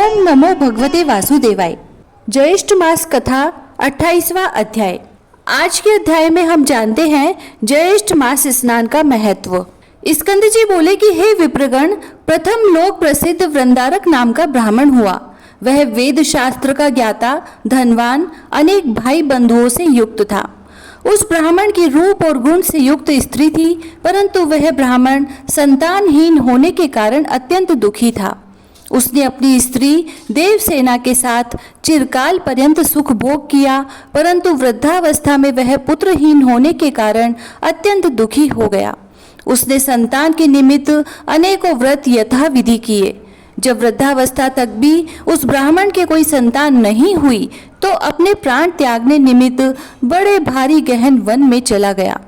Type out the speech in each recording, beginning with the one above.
ओम नमो भगवते वासुदेवाय। ज्येष्ठ मास कथा 28वां अध्याय। आज के अध्याय में हम जानते हैं ज्येष्ठ मास स्नान का महत्व। स्कंद जी बोले कि हे विप्रगण, प्रथम लोक प्रसिद्ध वृंदारक नाम का ब्राह्मण हुआ। वह वेद शास्त्र का ज्ञाता, धनवान, अनेक भाई बंधुओं से युक्त था। उस ब्राह्मण की रूप और गुण से युक्त स्त्री थी, परंतु वह ब्राह्मण संतानहीन होने के कारण अत्यंत दुखी था। उसने अपनी स्त्री देवसेना के साथ चिरकाल पर्यंत सुख भोग किया, परंतु वृद्धावस्था में वह पुत्रहीन होने के कारण अत्यंत दुखी हो गया। उसने संतान के निमित्त अनेकों व्रत यथाविधि किए। जब वृद्धावस्था तक भी उस ब्राह्मण के कोई संतान नहीं हुई, तो अपने प्राण त्यागने निमित्त बड़े भारी गहन वन में चला गया।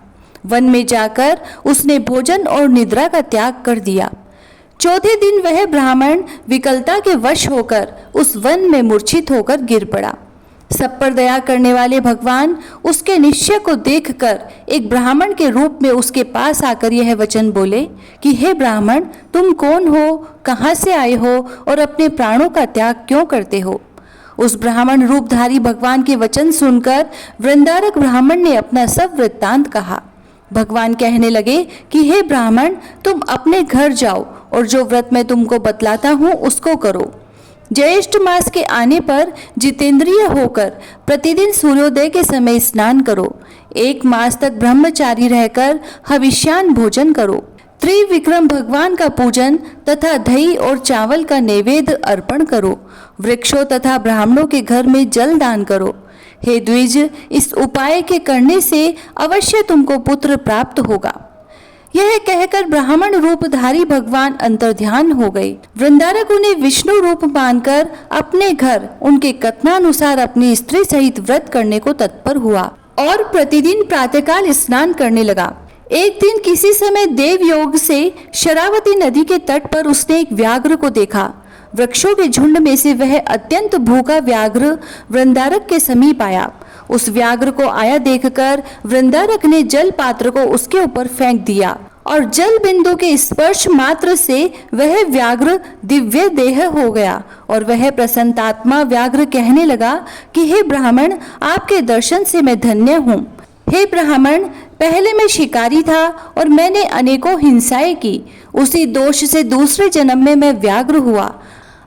वन में जाकर उसने भोजन और निद्रा का त्याग कर दिया। चौथे दिन वह ब्राह्मण विकलता के वश होकर उस वन में मूर्छित होकर गिर पड़ा। सब पर दया करने वाले भगवान उसके निश्चय को देखकर एक ब्राह्मण के रूप में उसके पास आकर यह वचन बोले कि हे ब्राह्मण, तुम कौन हो, कहाँ से आए हो और अपने प्राणों का त्याग क्यों करते हो। उस ब्राह्मण रूपधारी भगवान के वचन सुनकर वृंदारक ब्राह्मण ने अपना सब वृत्तांत कहा। भगवान कहने लगे कि हे ब्राह्मण, तुम अपने घर जाओ और जो व्रत मैं तुमको बतलाता हूँ उसको करो। ज्येष्ठ मास के आने पर जितेंद्रिय होकर प्रतिदिन सूर्योदय के समय स्नान करो। 1 मास तक ब्रह्मचारी रहकर हविष्यान भोजन करो। त्रिविक्रम भगवान का पूजन तथा दही और चावल का नैवेद्य अर्पण करो। वृक्षों तथा ब्राह्मणों के घर में जल दान करो। हे द्विज, इस उपाय के करने से अवश्य तुमको पुत्र प्राप्त होगा। यह कहकर ब्राह्मण रूपधारी भगवान अंतर्ध्यान हो गए। वृंदारक उन्हें विष्णु रूप मानकर अपने घर उनके कथनानुसार अपनी स्त्री सहित व्रत करने को तत्पर हुआ और प्रतिदिन प्रातःकाल स्नान करने लगा। एक दिन किसी समय देवयोग से शरावती नदी के तट पर उसने एक व्याघ्र को देखा। वृक्षों के झुंड में से वह अत्यंत भूखा व्याघ्र वृंदारक के समीप आया। उस व्याघ्र को आया देखकर वृंदारक ने जल पात्र को उसके ऊपर फेंक दिया और जल बिंदु के स्पर्श मात्र से वह व्याघ्र दिव्य देह हो गया। और वह प्रसन्नात्मा व्याघ्र कहने लगा कि हे ब्राह्मण, आपके दर्शन से मैं धन्य हूँ। हे ब्राह्मण, पहले मैं शिकारी था और मैंने अनेकों हिंसाएं की। उसी दोष से दूसरे जन्म में मैं व्याघ्र हुआ।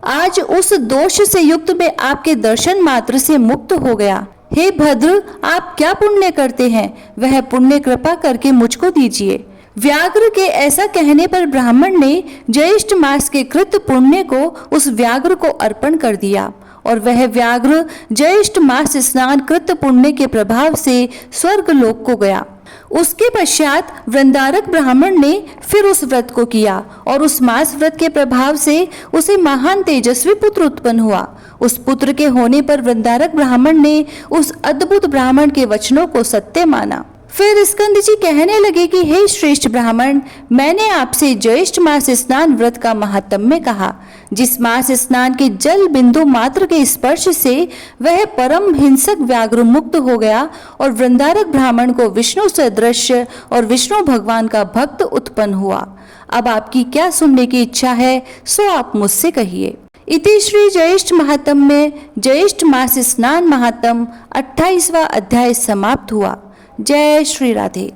आज उस दोष से युक्त मैं आपके दर्शन मात्र से मुक्त हो गया। हे भद्र, आप क्या पुण्य करते हैं, वह पुण्य कृपा करके मुझको दीजिए। व्याघ्र के ऐसा कहने पर ब्राह्मण ने ज्येष्ठ मास के कृत पुण्य को उस व्याघ्र को अर्पण कर दिया और वह व्याघ्र ज्येष्ठ मास स्नान कृत पुण्य के प्रभाव से स्वर्ग लोक को गया। उसके पश्चात वृंदारक ब्राह्मण ने फिर उस व्रत को किया और उस मास व्रत के प्रभाव से उसे महान तेजस्वी पुत्र उत्पन्न हुआ। उस पुत्र के होने पर वृंदारक ब्राह्मण ने उस अद्भुत ब्राह्मण के वचनों को सत्य माना। फिर स्कंद जी कहने लगे कि हे श्रेष्ठ ब्राह्मण, मैंने आपसे ज्येष्ठ मास स्नान व्रत का महात्म्य कहा। जिस मास स्नान के जल बिंदु मात्र के स्पर्श से वह परम हिंसक व्याघ्र मुक्त हो गया और वृंदारक ब्राह्मण को विष्णु सदृश और विष्णु भगवान का भक्त उत्पन्न हुआ। अब आपकी क्या सुनने की इच्छा है, सो आप मुझसे कहिए। इति श्री ज्येष्ठ महात्म्य ज्येष्ठ मास स्नान महात्म 28वां अध्याय समाप्त हुआ। जय श्री राधे।